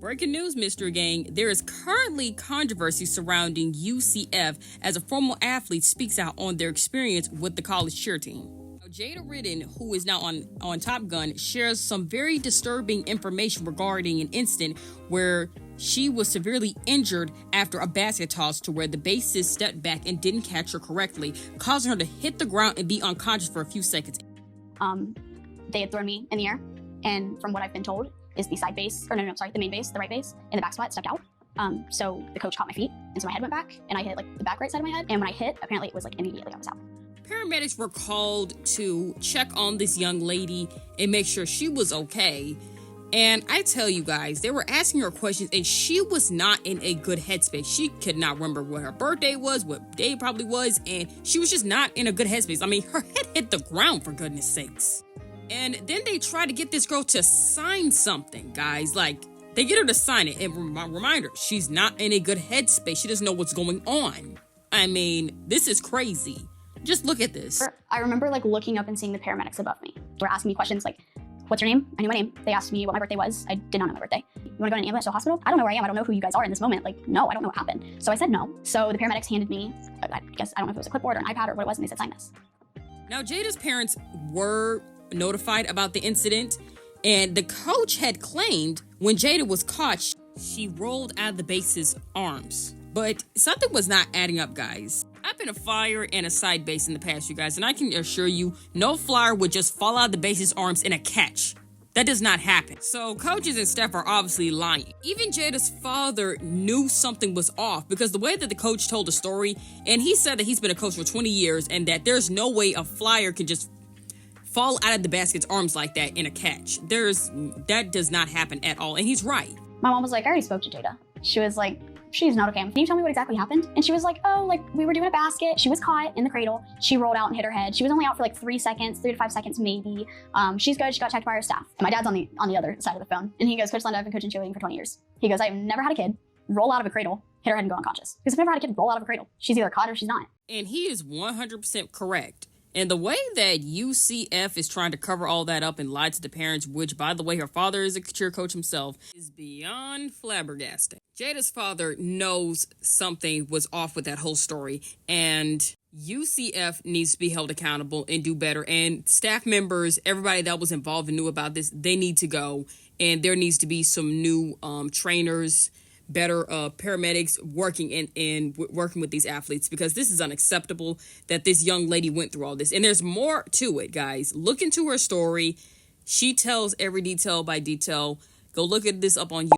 Breaking news, Mr. Gang. There is currently controversy surrounding UCF as a former athlete speaks out on their experience with the college cheer team. Jada Ridden, who is now on Top Gun, shares some very disturbing information regarding an incident where she was severely injured after a basket toss to where the bassist stepped back and didn't catch her correctly, causing her to hit the ground and be unconscious for a few seconds. They had thrown me in the air, and from what I've been told, is the side bass, the main bass, the right bass, and the back spot stepped out. So the coach caught my feet, and so my head went back, and I hit the back right side of my head, and when I hit, apparently it was immediately I was out. Paramedics were called to check on this young lady and make sure she was okay. And I tell you guys, they were asking her questions and she was not in a good headspace. She could not remember what her birthday was, what day it probably was, and she was just not in a good headspace. I mean, her head hit the ground, for goodness sakes. And then they tried to get this girl to sign something, guys. They get her to sign it. And reminder, she's not in a good headspace. She doesn't know what's going on. I mean, this is crazy. Just look at this. I remember looking up and seeing the paramedics above me. They were asking me questions like, what's your name? I knew my name. They asked me what my birthday was. I did not know my birthday. You want to go to an ambulance to a hospital? I don't know where I am. I don't know who you guys are in this moment. No, I don't know what happened. So I said no. So the paramedics handed me, I don't know if it was a clipboard or an iPad or what it was, and they said, sign this. Now, Jada's parents were notified about the incident, and the coach had claimed when Jada was caught, she rolled out of the bass's arms. But something was not adding up, guys. I've been a flyer and a side base in the past, you guys, and I can assure you, no flyer would just fall out of the base's arms in a catch. That does not happen. So coaches and staff are obviously lying. Even Jada's father knew something was off because the way that the coach told the story, and he said that he's been a coach for 20 years and that there's no way a flyer can just fall out of the basket's arms like that in a catch. That does not happen at all, and he's right. My mom was like, I already spoke to Jada. She was like, she's not okay. Can you tell me what exactly happened? And she was like, we were doing a basket. She was caught in the cradle. She rolled out and hit her head. She was only out for 3 to 5 seconds maybe. She's good. She got checked by her staff. And my dad's on the other side of the phone. And he goes, Coach Linda, I've been coaching cheerleading for 20 years. He goes, I've never had a kid roll out of a cradle, hit her head and go unconscious. Because I've never had a kid roll out of a cradle. She's either caught or she's not. And he is 100% correct. And the way that UCF is trying to cover all that up and lie to the parents, which, by the way, her father is a cheer coach himself, is beyond flabbergasting. Jada's father knows something was off with that whole story, and UCF needs to be held accountable and do better. And staff members, everybody that was involved and knew about this, they need to go. And there needs to be some new trainers, better paramedics working working with these athletes, because this is unacceptable that this young lady went through all this. And there's more to it, guys. Look into her story. She tells every detail by detail. Go look at this up on YouTube.